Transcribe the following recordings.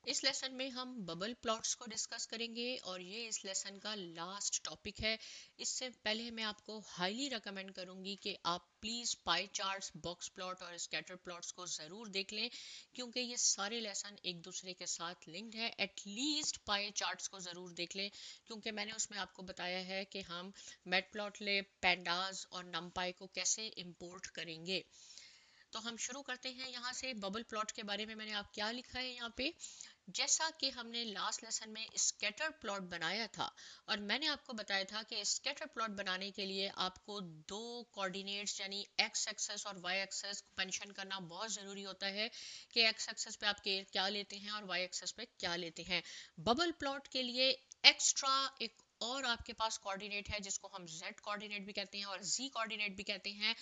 इस लेसन में हम बबल प्लॉट्स को डिस्कस करेंगे और ये इस लेसन का लास्ट टॉपिक है। इससे पहले मैं आपको हाईली रिकमेंड करूंगी कि आप please pie charts, box plot और स्कैटर प्लॉट्स को ज़रूर देख लें, क्योंकि ये सारे लेसन एक दूसरे के साथ लिंक्ड है। एटलीस्ट पाई चार्ट्स को ज़रूर देख लें, क्योंकि मैंने उसमें आपको बताया है कि हम मैटप्लॉटलिब, पैंडाज और नमपाई को कैसे इंपोर्ट करेंगे। तो हम शुरू करते हैं यहाँ से। बबल प्लॉट के बारे में मैंने आप क्या लिखा है यहाँ पे, जैसा कि हमने लास्ट लेसन में स्कैटर प्लॉट बनाया था और मैंने आपको बताया था कि स्कैटर प्लॉट बनाने के लिए आपको दो कोऑर्डिनेट्स यानी एक्स एक्सेस और वाई एक्सेस मेंशन करना बहुत ज़रूरी होता है कि एक्स एक्सेस पे आप क्या लेते हैं और वाई एक्सेस पे क्या लेते हैं। बबल प्लॉट के लिए एक्स्ट्रा एक और आपके पास कोऑर्डिनेट है जिसको हम z कोऑर्डिनेट भी कहते हैं और z कोऑर्डिनेट भी कहते हैं।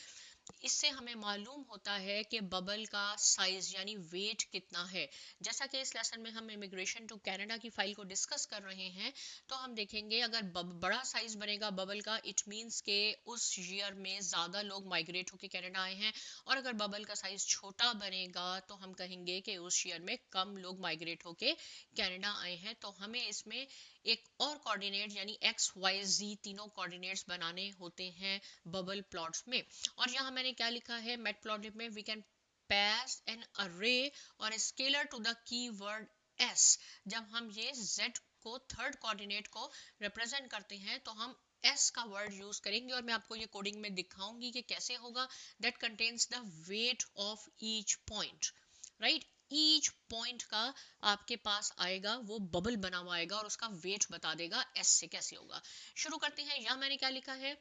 इससे हमें मालूम होता है कि बबल का साइज यानी वेट कितना है। जैसा कि इस लेसन में हम इमिग्रेशन टू कनाडा की फाइल को डिस्कस कर रहे हैं, तो हम देखेंगे अगर बड़ा साइज बनेगा बबल का, इट मींस के उस ईयर में ज़्यादा लोग माइग्रेट होकर कनाडा आए हैं। और अगर बबल का साइज छोटा बनेगा तो हम कहेंगे कि उस ईयर में कम लोग माइग्रेट होकर कनाडा आए हैं। तो हमें इसमें एक और कोऑर्डिनेट यानी एक्स वाई जी तीनों कोऑर्डिनेट्स बनाने होते हैं बबल प्लॉट्स में। और यहाँ मैंने क्या लिखा है, मैटप्लॉटलिब में we can pass an array और scalar to the keyword s। जब हम ये z को थर्ड कोऑर्डिनेट को रिप्रेजेंट करते हैं तो हम s का वर्ड यूज करेंगे और मैं आपको ये कोडिंग में दिखाऊंगी कि कैसे होगा। That contains the weight of each point, right. Each point का आपके पास आएगा, वो बबल बना हुआ आएगा और उसका वेट बता देगा s से कैसे होगा। शुरू करते हैं। यहाँ मैंने क्या लिखा है,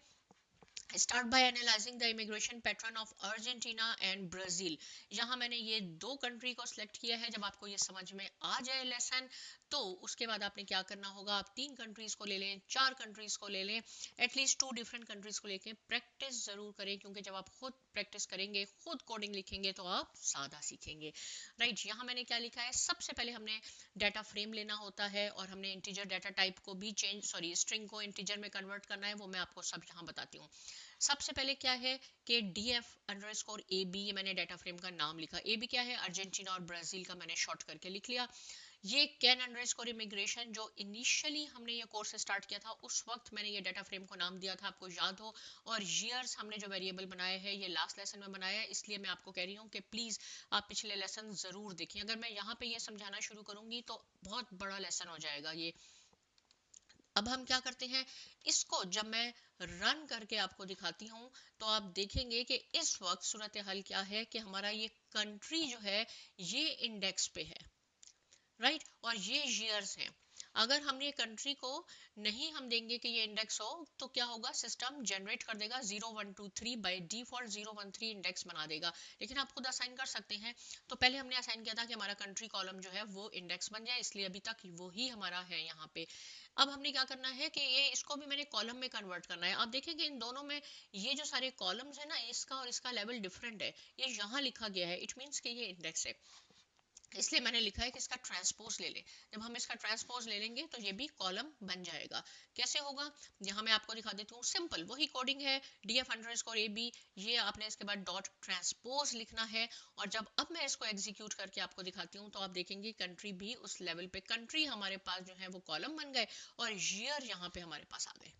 start by analysing the immigration pattern of Argentina and Brazil. यहाँ मैंने ये दो कंट्री को सिलेक्ट किया है। जब आपको ये समझ में आ जाए लेसन, तो उसके बाद आपने क्या करना होगा, आप 3 कंट्रीज को ले लें, 4 कंट्रीज को ले लें, एटलीस्ट 2 डिफरेंट कंट्रीज को लेके प्रैक्टिस जरूर करें, क्योंकि जब आप खुद प्रैक्टिस करेंगे, खुद कोडिंग लिखेंगे, तो आप ज़्यादा सीखेंगे, राइट। यहाँ मैंने क्या लिखा है, सबसे पहले हमने डाटा फ्रेम लेना होता है और हमने इंटीजर डाटा टाइप को भी स्ट्रिंग को इंटीजर में कन्वर्ट करना है, वो मैं आपको सब यहाँ बताती हूँ। सबसे पहले क्या है कि df_ab, ये मैंने डाटा फ्रेम का नाम लिखा। ab क्या है, अर्जेंटीना और ब्राजील का मैंने शॉर्ट करके लिख लिया। ये कैन इमिग्रेशन, जो इनिशियली हमने ये कोर्स स्टार्ट किया था उस वक्त मैंने ये डाटा फ्रेम को नाम दिया था, आपको याद हो। और ईयर्स हमने जो वेरिएबल बनाया है ये लास्ट लेसन में बनाया है, इसलिए मैं आपको कह रही हूँ कि प्लीज़ आप पिछले लेसन ज़रूर देखें। अगर मैं यहाँ पे ये समझाना शुरू करूँगी तो बहुत बड़ा लेसन हो जाएगा ये। अब हम क्या करते हैं, इसको जब मैं रन करके आपको दिखाती हूँ तो आप देखेंगे कि इस वक्त सूरत हाल क्या है कि हमारा ये कंट्री जो है ये इंडेक्स पे है, राइट, और ये ईयर्स हैं। अगर हमने ये कंट्री को नहीं हम देंगे कि ये इंडेक्स हो, तो क्या होगा, सिस्टम जनरेट कर देगा 0123 बाय डिफॉल्ट 013 इंडेक्स बना देगा। लेकिन आप खुद असाइन कर सकते हैं। तो पहले हमने असाइन किया था कि हमारा कंट्री कॉलम जो है वो इंडेक्स बन जाए, इसलिए अभी तक वो ही हमारा है यहाँ पे। अब हमने क्या करना है कि ये इसको भी मैंने कॉलम में कन्वर्ट करना है। आप देखेंगे इन दोनों में ये जो सारे कॉलम्स है ना, इसका और इसका लेवल डिफरेंट है। ये यहाँ लिखा गया है, इट मीन्स कि ये इंडेक्स है, इसलिए मैंने लिखा है कि इसका ट्रांसपोज ले लें। जब हम इसका ट्रांसपोज ले लेंगे तो ये भी कॉलम बन जाएगा। कैसे होगा, यहाँ मैं आपको दिखा देती हूँ, सिंपल वही कोडिंग है, df_ab, ये आपने इसके बाद डॉट ट्रांसपोज लिखना है। और जब अब मैं इसको एग्जीक्यूट करके आपको दिखाती हूँ तो आप देखेंगे कंट्री भी उस लेवल पे, कंट्री हमारे पास जो है वो कॉलम बन गए और ईयर यहाँ पे हमारे पास आ गए,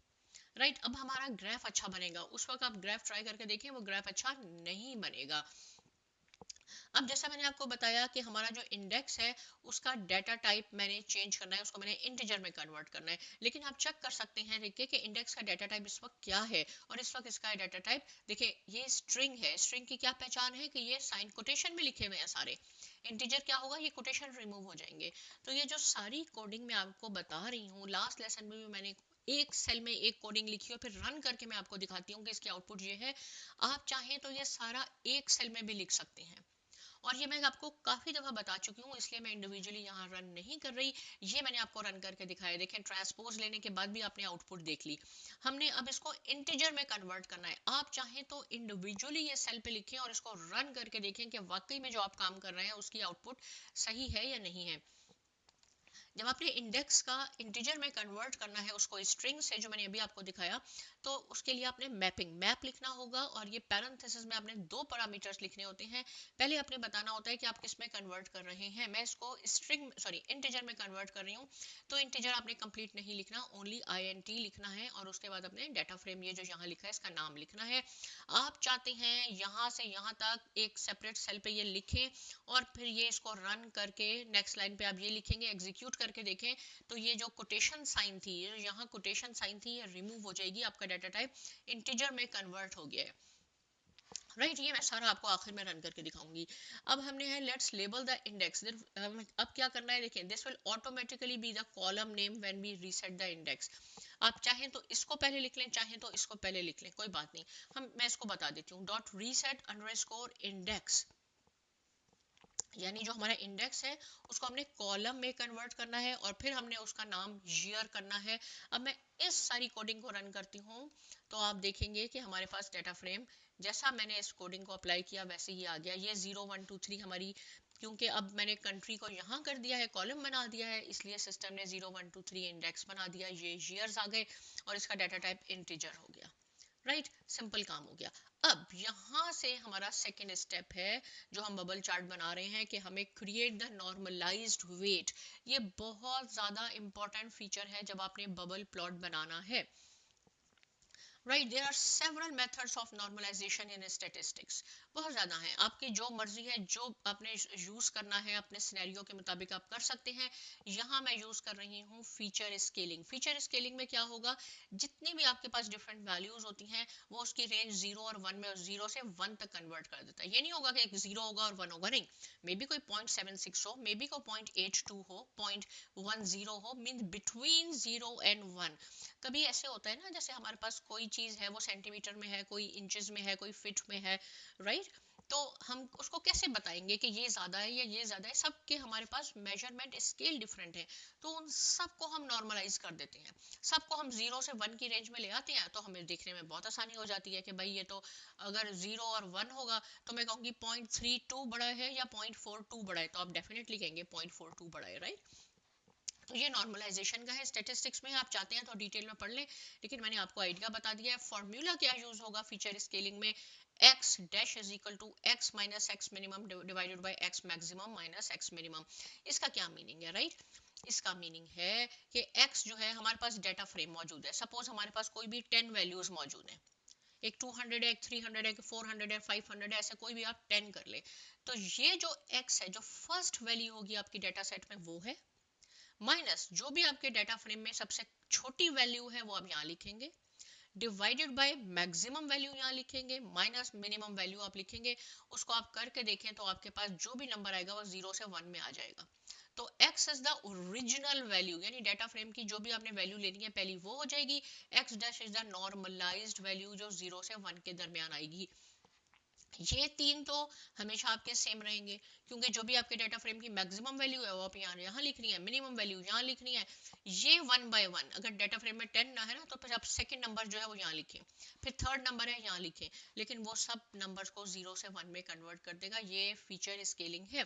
राइट। अब हमारा ग्राफ अच्छा बनेगा। उस वक्त आप ग्राफ ट्राई करके देखें, वो ग्राफ अच्छा नहीं बनेगा। अब जैसा मैंने आपको बताया कि हमारा जो इंडेक्स है उसका डाटा टाइप मैंने चेंज करना है, उसको मैंने इंटीजर में कन्वर्ट करना है। लेकिन आप चेक कर सकते हैं, देखिए कि इंडेक्स का डाटा टाइप इस वक्त क्या है और इस वक्त इसका डाटा टाइप देखिए ये स्ट्रिंग है। स्ट्रिंग की क्या पहचान है कि ये साइन कोटेशन में लिखे हुए हैं सारे। इंटीजर क्या होगा, ये कोटेशन रिमूव हो जाएंगे। तो ये जो सारी कोडिंग मैं आपको बता रही हूँ, लास्ट लेसन में भी मैंने एक सेल में एक कोडिंग लिखी और फिर रन करके मैं आपको दिखाती हूँ कि इसकी आउटपुट ये है। आप चाहें तो ये सारा एक सेल में भी लिख सकते हैं और ये मैं आपको काफ़ी दफ़ा बता चुकी हूँ, इसलिए मैं इंडिविजुअली यहाँ रन नहीं कर रही। ये मैंने आपको रन करके दिखाया, देखें ट्रांसपोज लेने के बाद भी आपने आउटपुट देख ली। हमने अब इसको इंटीजर में कन्वर्ट करना है। आप चाहें तो इंडिविजुअली ये सेल पे लिखें और इसको रन करके देखें कि वाकई में जो आप काम कर रहे हैं उसकी आउटपुट सही है या नहीं है। जब आपने इंडेक्स का इंटीजर में कन्वर्ट करना है उसको स्ट्रिंग से, जो मैंने अभी आपको दिखाया, तो उसके लिए आपने मैप लिखना होगा और ये पैरेंथेसिस में आपने दो पैरामीटर्स लिखने होते हैं। पहले आपने बताना होता है कि आप किस में कन्वर्ट कर रहे हैं। मैं इसको इंटीजर में कन्वर्ट कर रही हूँ, तो इंटीजर आपने कंप्लीट नहीं लिखना, ओनली INT लिखना है और उसके बाद अपने डाटा फ्रेम ये जो यहाँ लिखा है इसका नाम लिखना है। आप चाहते हैं यहाँ से यहाँ तक एक सेपरेट सेल पे ये लिखें और फिर ये इसको रन करके नेक्स्ट लाइन पे आप ये लिखेंगे, एग्जीक्यूट करके देखें तो ये जो कोटेशन साइन थी, यहाँ कोटेशन साइन थी, ये रिमूव हो जाएगी, आपका डाटा टाइप इंटीजर में कन्वर्ट हो गया है। राइट, ये मैं सारा आपको आखिर में रन करके दिखाऊंगी। अब हमने है लेट्स लेबल द इंडेक्स। अब क्या करना है, देखें, this will automatically be the column name when we reset the index. आप चाहें तो इसको पहले लिख लें, चाहें तो इसको पहले लिख लें, कोई बात नहीं। मैं इसको बता देती हूँ, डॉट रीसेट अंडरस्कोर इंडेक्स, यानी जो हमारा इंडेक्स है उसको हमने कॉलम में कन्वर्ट करना है और फिर हमने उसका नाम ईयर करना है। अब मैं इस सारी कोडिंग को रन करती हूँ तो आप देखेंगे कि हमारे पास डाटा फ्रेम, जैसा मैंने इस कोडिंग को अप्लाई किया वैसे ही आ गया। ये 0 1 2 3 हमारी, क्योंकि अब मैंने कंट्री को यहाँ कर दिया है, कॉलम बना दिया है, इसलिए सिस्टम ने 0 1 2 3 इंडेक्स बना दिया, ये ईयर्स आ गए और इसका डाटा टाइप इंटीजर हो गया। राइट, सिंपल काम हो गया। अब यहाँ से हमारा सेकेंड स्टेप है, जो हम बबल चार्ट बना रहे हैं, कि हमें क्रिएट द नॉर्मलाइज्ड वेट। ये बहुत ज़्यादा इंपॉर्टेंट फीचर है जब आपने बबल प्लॉट बनाना है। Right, there are several methods of normalization in statistics. बहुत ज़्यादा हैं, आपकी जो मर्जी है, जो आपने यूज़ करना है अपने सिनेरियो के मुताबिक आप कर सकते हैं। यहाँ मैं यूज़ कर रही हूँ फीचर स्केलिंग। फीचर स्केलिंग में क्या होगा, जितनी भी आपके पास डिफरेंट वैल्यूज़ होती हैं वो उसकी रेंज 0 और 1 में 0 से 1 तक कन्वर्ट कर देता है। ये नहीं होगा कि 0 होगा और 1 होगा, नहीं। मे बी कोई 0.76 हो, मे बी कोई 0.82 हो, 0.10 हो, मीन बिटवीन 0 एंड 1। कभी ऐसे होता है ना, जैसे हमारे पास कोई चीज है वो सेंटीमीटर में है, कोई इंचेस में है, कोई फीट में है। राइट, तो हम उसको कैसे बताएंगे कि ये ज्यादा है या ये ज्यादा है? सबके हमारे पास मेजरमेंट स्केल डिफरेंट है, तो उन सबको हम नॉर्मलाइज कर देते हैं। सबको हम 0 से 1 की रेंज में ले आते हैं, तो हमें देखने में बहुत आसानी हो जाती है कि भाई ये तो अगर 0 और 1 होगा तो मैं कहूँगी 0.32 बड़ा है या 0.42 बड़ा है, तो आप डेफिनेटली कहेंगे 0.42 बड़ा है। राइट, तो ये नॉर्मलाइजेशन का है। स्टैटिस्टिक्स में आप चाहते हैं तो डिटेल में पढ़ लें, लेकिन मैंने आपको आइडिया बता दिया है। फॉर्मूला क्या यूज होगा फीचर स्केलिंग में, x dash is equal to x minus x minimum divided by x maximum minus x minimum. इसका क्या मीनिंग है? राइट, इसका मीनिंग है कि x जो है, हमारे पास डाटा फ्रेम मौजूद है, सपोज हमारे पास कोई भी 10 वैल्यूज मौजूद है, एक 200 है, एक 300 है, एक 400 है, 500 है, ऐसे कोई भी आप 10 कर ले। तो ये जो x है, जो फर्स्ट वैल्यू होगी आपकी डाटा सेट में, वो है, माइनस जो भी आपके डाटा फ्रेम में सबसे छोटी वैल्यू है वो आप यहाँ लिखेंगे, डिवाइडेड बाय मैक्सिमम वैल्यू यहाँ लिखेंगे, माइनस मिनिमम वैल्यू आप लिखेंगे। उसको आप करके देखें तो आपके पास जो भी नंबर आएगा वो 0 से 1 में आ जाएगा। तो x is the original value, यानी डाटा फ्रेम की जो भी आपने वैल्यू लेनी है पहली वो हो जाएगी। x dash is the normalized value जो 0 से 1 के दरमियान आएगी। ये तीन तो हमेशा आपके सेम रहेंगे, क्योंकि जो भी आपके डाटा फ्रेम की मैक्सिमम वैल्यू है वो आप यहाँ लिखनी है, मिनिमम वैल्यू यहाँ लिखनी है। ये 1 बाय 1, अगर डाटा फ्रेम में 10 ना है ना, तो फिर आप सेकंड नंबर जो है वो यहाँ लिखें, फिर थर्ड नंबर है यहाँ लिखें, लेकिन वो सब नंबर्स को 0 से 1 में कन्वर्ट कर देगा। ये फीचर स्केलिंग है।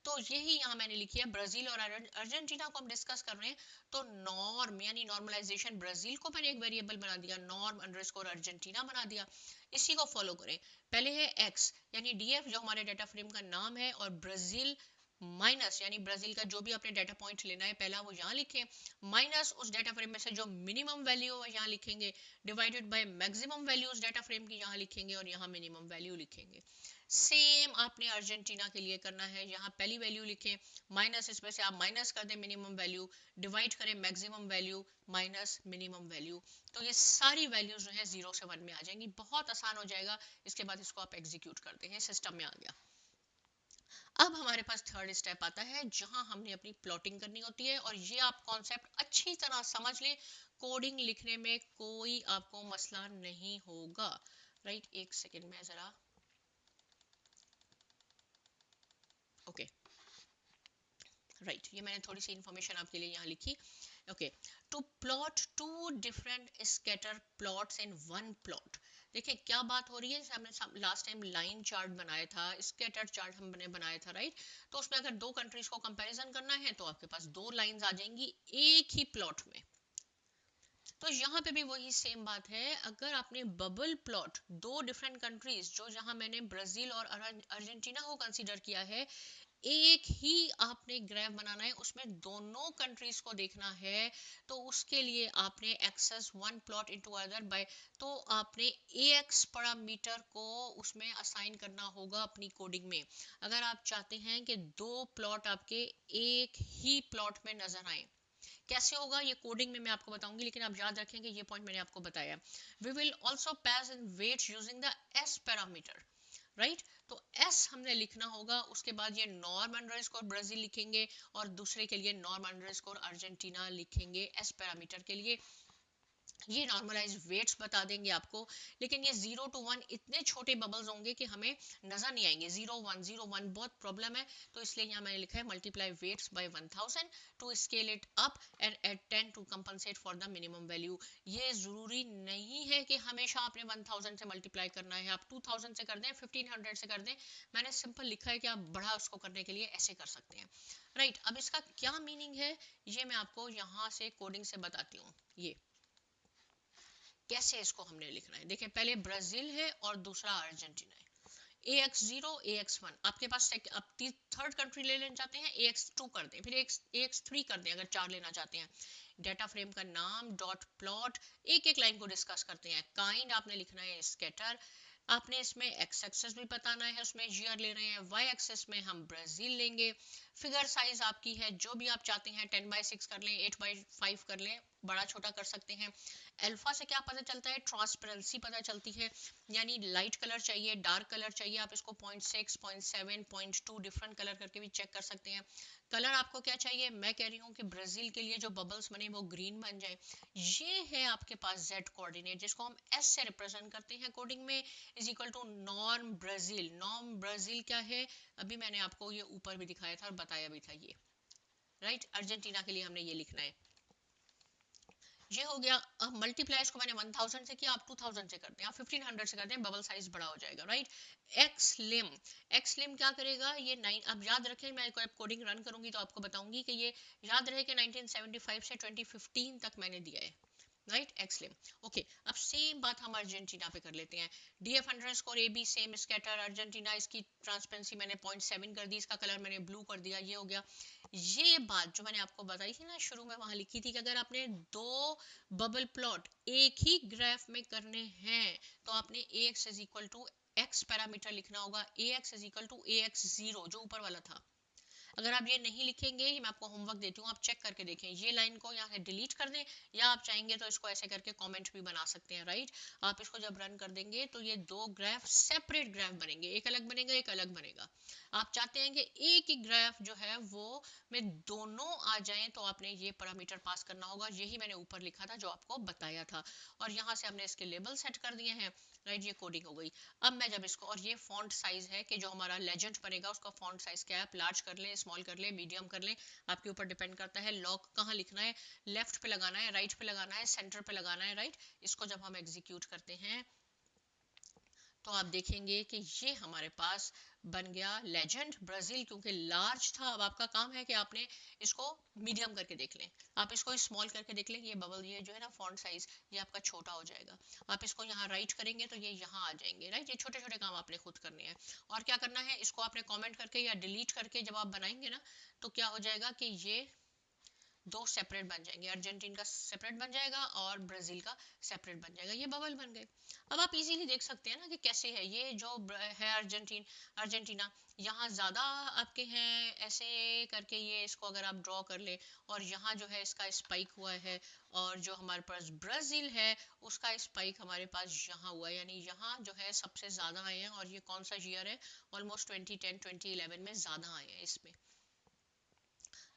तो यही यहाँ मैंने लिखी है। ब्राजील और अर्जेंटीना को हम डिस्कस कर रहे हैं, तो नॉर्म यानी नॉर्मलाइजेशन, ब्राजील को मैंने एक वेरिएबल बना दिया, नॉर्म अंडरस्कोर अर्जेंटीना बना दिया। इसी को फॉलो करें। पहले है x यानी df जो हमारे डाटा फ्रेम का नाम है, और ब्राजील माइनस यानी ब्राजील का जो भी आपने डाटा पॉइंट लेना है पहला वो यहाँ लिखें, माइनस उस डाटा फ्रेम में से जो मिनिमम वैल्यू है यहाँ लिखेंगे, डिवाइडेड बाय मैक्सिमम वैल्यू उस डाटा फ्रेम की यहाँ लिखेंगे और यहाँ मिनिमम वैल्यू लिखेंगे। सेम आपने अर्जेंटीना के लिए करना है, यहाँ पहली वैल्यू लिखें, माइनस इसमें से आप माइनस कर दें मिनिमम वैल्यू, डिवाइड करें maximum value minus minimum value. तो ये सारी वैल्यूज जो है 0 से 1 में आ जाएंगी, बहुत आसान हो जाएगा। इसके बाद इसको आप एग्जीक्यूट कर देंगे, सिस्टम में आ गया। अब हमारे पास थर्ड स्टेप आता है, जहां हमने अपनी प्लॉटिंग करनी होती है, और ये आप कॉन्सेप्ट अच्छी तरह समझ लें, कोडिंग लिखने में कोई आपको मसला नहीं होगा। राइट, एक सेकेंड में जरा, ओके, राइट, ये मैंने थोड़ी सी इंफॉर्मेशन आपके लिए यहाँ लिखी। Okay, to plot two different scatter plots in one plot, देखिए क्या बात हो रही है, जैसे हमने लास्ट टाइम लाइन चार्ट बनाया था, स्कैटर चार्ट हमने बनाया था, राइट। तो उसमें अगर दो कंट्रीज को कंपैरिजन करना है तो आपके पास दो लाइंस आ जाएंगी एक ही प्लॉट में। तो यहाँ पे भी वही सेम बात है, अगर आपने बबल प्लॉट दो डिफरेंट कंट्रीज, जो जहाँ मैंने ब्राजील और अर्जेंटीना को कंसीडर किया है, एक ही आपने ग्राफ बनाना है, उसमें दोनों कंट्रीज को देखना है। तो उसके लिए आपने axes one plot into other by, तो आपने AX पैरामीटर को उसमें असाइन करना होगा अपनी कोडिंग में, अगर आप चाहते हैं कि दो प्लॉट आपके एक ही प्लॉट में नजर आए। कैसे होगा ये कोडिंग में मैं आपको बताऊंगी, लेकिन आप याद रखें कि ये पॉइंट मैंने आपको बताया। We will also pass in weights using the S parameter, right. तो S हमने लिखना होगा, उसके बाद ये नॉर्म अंडरस्कोर ब्राजील लिखेंगे और दूसरे के लिए नॉर्म अंडरस्कोर अर्जेंटीना लिखेंगे S पैरामीटर के लिए। ये नॉर्मलाइज वेट्स बता देंगे आपको, लेकिन ये 0 to 1 इतने छोटे बबल्स होंगे कि हमें नजर नहीं आएंगे। 0 1 0 1 बहुत प्रॉब्लम है, तो इसलिए यहाँ मैंने लिखा है multiply weights by 1000 to scale it up and at 10 to compensate for the minimum value. ये जरूरी नहीं है कि हमेशा आपने 1000 से मल्टीप्लाई करना है, आप 2000 से कर दें, 1500 से कर दें। मैंने सिंपल लिखा है कि आप बड़ा उसको करने के लिए ऐसे कर सकते हैं, राइट। अब इसका क्या मीनिंग है ये मैं आपको यहाँ से कोडिंग से बताती हूँ। ये कैसे इसको हमने लिखना है, देखिए पहले ब्राजील है और दूसरा अर्जेंटीना है। AX0 AX1, आपके पास आप थर्ड कंट्री ले लेना चाहते हैं, AX2 कर दें, फिर AX3 कर दें अगर चार लेना चाहते हैं। डेटा फ्रेम का नाम डॉट प्लॉट, एक एक लाइन को डिस्कस करते हैं। काइंड आपने लिखना है स्कैटर, आपने इसमें एक्स एक्सेस भी बताना है, उसमें ईयर ले रहे हैं, वाई एक्सेस में हम ब्राजील लेंगे। फिगर साइज आपकी है जो भी आप चाहते हैं, 10/6 कर लें, 8/5 कर लें, बड़ा छोटा कर सकते हैं। अल्फा से क्या पता चलता है, ट्रांसपेरेंसी पता चलती है, यानी लाइट कलर चाहिए, डार्क कलर चाहिए, आप इसको 0.6 0.7 0.2 डिफरेंट कलर करके भी चेक कर सकते हैं। कलर आपको क्या चाहिए, मैं कह रही हूँ कि ब्राजील के लिए जो बबल्स बने वो ग्रीन बन जाए। ये है आपके पास Z कोऑर्डिनेट, जिसको हम S से रिप्रेजेंट करते हैं कोडिंग में, is equal to norm Brazil. Norm Brazil क्या है, अभी मैंने आपको ये ऊपर भी दिखाया था और बताया भी था, ये राइट। अर्जेंटीना के लिए हमने ये लिखना है, ये हो गया। अब मल्टीप्लाई इसको मैंने 1000 से किया, आप 2000 से करते हैं, आप 1500 से करते हैं, बबल साइज बड़ा हो जाएगा, राइट। एक्सलिम, एक्सलिम क्या करेगा, ये 9, अब याद रखें मैं कोडिंग रन करूंगी तो आपको बताऊंगी कि ये याद रहे कि 1975 से 2015 तक मैंने दिया है, राइट। एक्सलिम, ओके। अब सेम बात हम अर्जेंटीना पे कर लेते हैं। DF underscore AB same scatter Argentina, इसकी ट्रांसपेरेंसी मैंने 0.7 कर दी, इसका कलर मैंने ब्लू कर दिया, ये हो गया। ये बात जो मैंने आपको बताई थी ना शुरू में, वहां लिखी थी कि अगर आपने दो बबल प्लॉट एक ही ग्राफ में करने हैं तो आपने AX is equal to X parameter लिखना होगा, AX is equal to AX0 जो ऊपर वाला था। अगर आप ये नहीं लिखेंगे, ये मैं आपको होमवर्क देती हूँ, आप चेक करके देखें, ये लाइन को यहाँ से डिलीट कर दें, या आप चाहेंगे तो इसको ऐसे करके कमेंट भी बना सकते हैं, राइट। आप इसको जब रन कर देंगे तो ये दो ग्राफ सेपरेट ग्राफ बनेंगे, एक अलग बनेगा एक अलग बनेगा। आप चाहते हैं कि एक ही ग्राफ जो है वो में दोनों आ जाएं, तो आपने ये पैरामीटर पास करना होगा, यही मैंने ऊपर लिखा था जो आपको बताया था। और यहाँ से हमने इसके लेबल सेट कर दिए हैं, राइट। ये कोडिंग हो गई। अब मैं जब इसको, और ये फॉन्ट साइज है कि जो हमारा लेजेंड बनेगा उसका फॉन्ट साइज क्या है, आप लार्ज कर लें, स्मॉल कर लें, मीडियम कर लें, आपके ऊपर डिपेंड करता है। लॉक कहाँ लिखना है, लेफ्ट पे लगाना है, राइट पे लगाना है, सेंटर पे लगाना है, राइट। इसको जब हम एग्जीक्यूट करते हैं तो आप देखेंगे कि ये हमारे पास बन गया लेजेंड ब्राजील, क्योंकि लार्ज था। अब आपका काम है कि आपने इसको मीडियम करके देख लें, आप इसको स्मॉल करके देख लें, ये बबल ये जो है ना फॉन्ट साइज, ये आपका छोटा हो जाएगा। आप इसको यहाँ राइट करेंगे तो ये यहाँ आ जाएंगे, राइट। ये छोटे छोटे काम आपने खुद करने हैं। और क्या करना है, इसको आपने कॉमेंट करके या डिलीट करके जब आप बनाएंगे ना, तो क्या हो जाएगा कि ये दो सेपरेट बन जाएंगे, अर्जेंटीन का सेपरेट बन जाएगा और ब्राजील का सेपरेट बन जाएगा, ये बबल बन गए। अब आप इजीली देख सकते हैं ना कि कैसे है, ये जो है अर्जेंटीना, यहाँ ज़्यादा आपके हैं ऐसे करके, ये इसको अगर आप ड्रॉ कर ले, और यहाँ जो है इसका स्पाइक हुआ है, और जो हमारे पास ब्राजील है उसका स्पाइक हमारे पास यहाँ हुआ है, यानी यहाँ जो है सबसे ज़्यादा आए हैं। और ये कौन सा ईयर है, ऑलमोस्ट 2010 2011 में ज़्यादा आए हैं इसमें,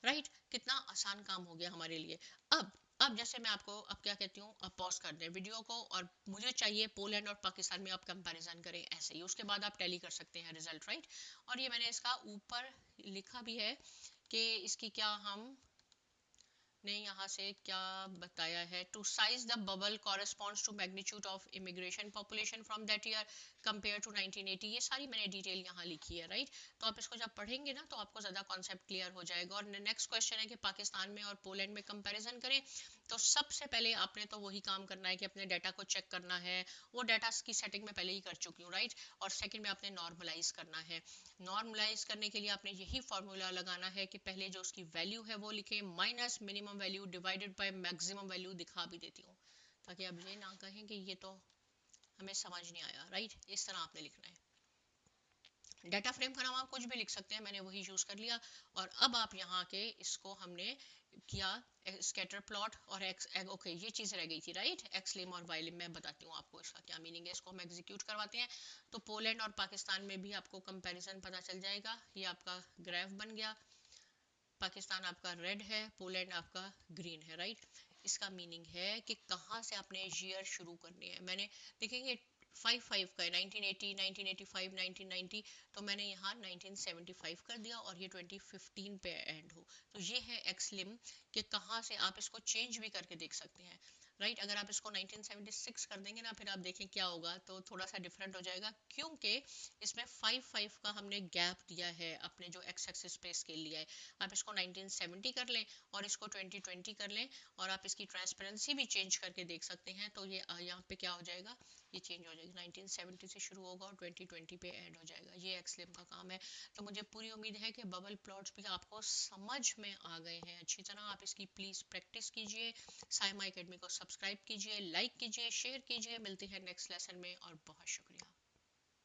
राइट। कितना आसान काम हो गया हमारे लिए। अब जैसे मैं आपको अब क्या कहती हूँ, अब पॉज कर दें वीडियो को, और मुझे चाहिए पोलैंड और पाकिस्तान में आप कंपैरिजन करें ऐसे ही, उसके बाद आप टैली कर सकते हैं रिजल्ट, राइट। और ये मैंने इसका ऊपर लिखा भी है कि इसकी क्या हम ने यहाँ से क्या बताया है, to size the bubble corresponds to magnitude of immigration population from that year compare to 1980। ये सारी मैंने डिटेल यहाँ लिखी है, राइट। तो आप इसको जब पढ़ेंगे ना तो आपको ज़्यादा कॉन्सेप्ट क्लियर हो जाएगा। और नेक्स्ट क्वेश्चन है कि पाकिस्तान में और पोलैंड में कंपैरिजन करें। तो सबसे पहले आपने तो वही काम करना है कि अपने डाटा को चेक करना है। वो डाटा की सेटिंग में पहले ही कर चुकी हूँ, राइट। और सेकंड में आपने नॉर्मलाइज करना है। नॉर्मलाइज करने के लिए आपने यही फॉर्मूला लगाना है कि पहले जो उसकी वैल्यू है वो लिखें minus minimum value divided by maximum value. दिखा भी देती हूँ ताकि आप ये ना कहें कि ये तो हमें समझ नहीं आया, राइट। इस तरह आपने लिखना है। डाटा फ्रेम का नाम आप कुछ भी लिख सकते हैं, मैंने वही यूज कर लिया। और अब आप यहाँ के इसको हमने किया स्कैटर प्लॉट और एक्स ओके ये चीज़ रह गई थी, राइट। एक्स लिम और वाई लिम मैं बताती हूँ आपको इसका क्या मीनिंग है। इसको हम एग्जीक्यूट करवाते हैं तो पोलैंड और पाकिस्तान में भी आपको कंपैरिजन पता चल जाएगा। ये आपका ग्राफ बन गया। पाकिस्तान आपका रेड है, पोलैंड आपका ग्रीन है, राइट। इसका मीनिंग है कि कहाँ से आपने ईयर शुरू करनी है। मैंने देखेंगे 5 का है, 1980 1985 1990, तो मैंने यहाँ 1975 कर दिया और ये 2015 पे एंड हो। तो ये है एक्सलिम कि कहाँ से आप इसको चेंज भी करके देख सकते हैं, राइट। अगर आप इसको 1976 कर देंगे ना, फिर आप देखें क्या होगा तो थोड़ा सा डिफरेंट हो जाएगा, क्योंकि इसमें 5 का हमने गैप दिया है अपने जो एक्स एक्सिस पे स्केल लिया है। आप इसको 1970 कर लें और इसको 2020 कर लें और आप इसकी ट्रांसपेरेंसी भी चेंज करके देख सकते हैं। तो ये यहाँ पे क्या हो जाएगा, ये चेंज हो जाएगी। 1970 से शुरू होगा और 2020 पे एंड हो जाएगा। ये एक्सलिम का काम है। तो मुझे पूरी उम्मीद है कि बबल प्लॉट्स भी आपको समझ में आ गए हैं अच्छी तरह। आप इसकी प्लीज़ प्रैक्टिस कीजिए। साइमा एकेडमी को सब्सक्राइब कीजिए, लाइक कीजिए, शेयर कीजिए। मिलते हैं नेक्स्ट लेसन में और बहुत शुक्रिया।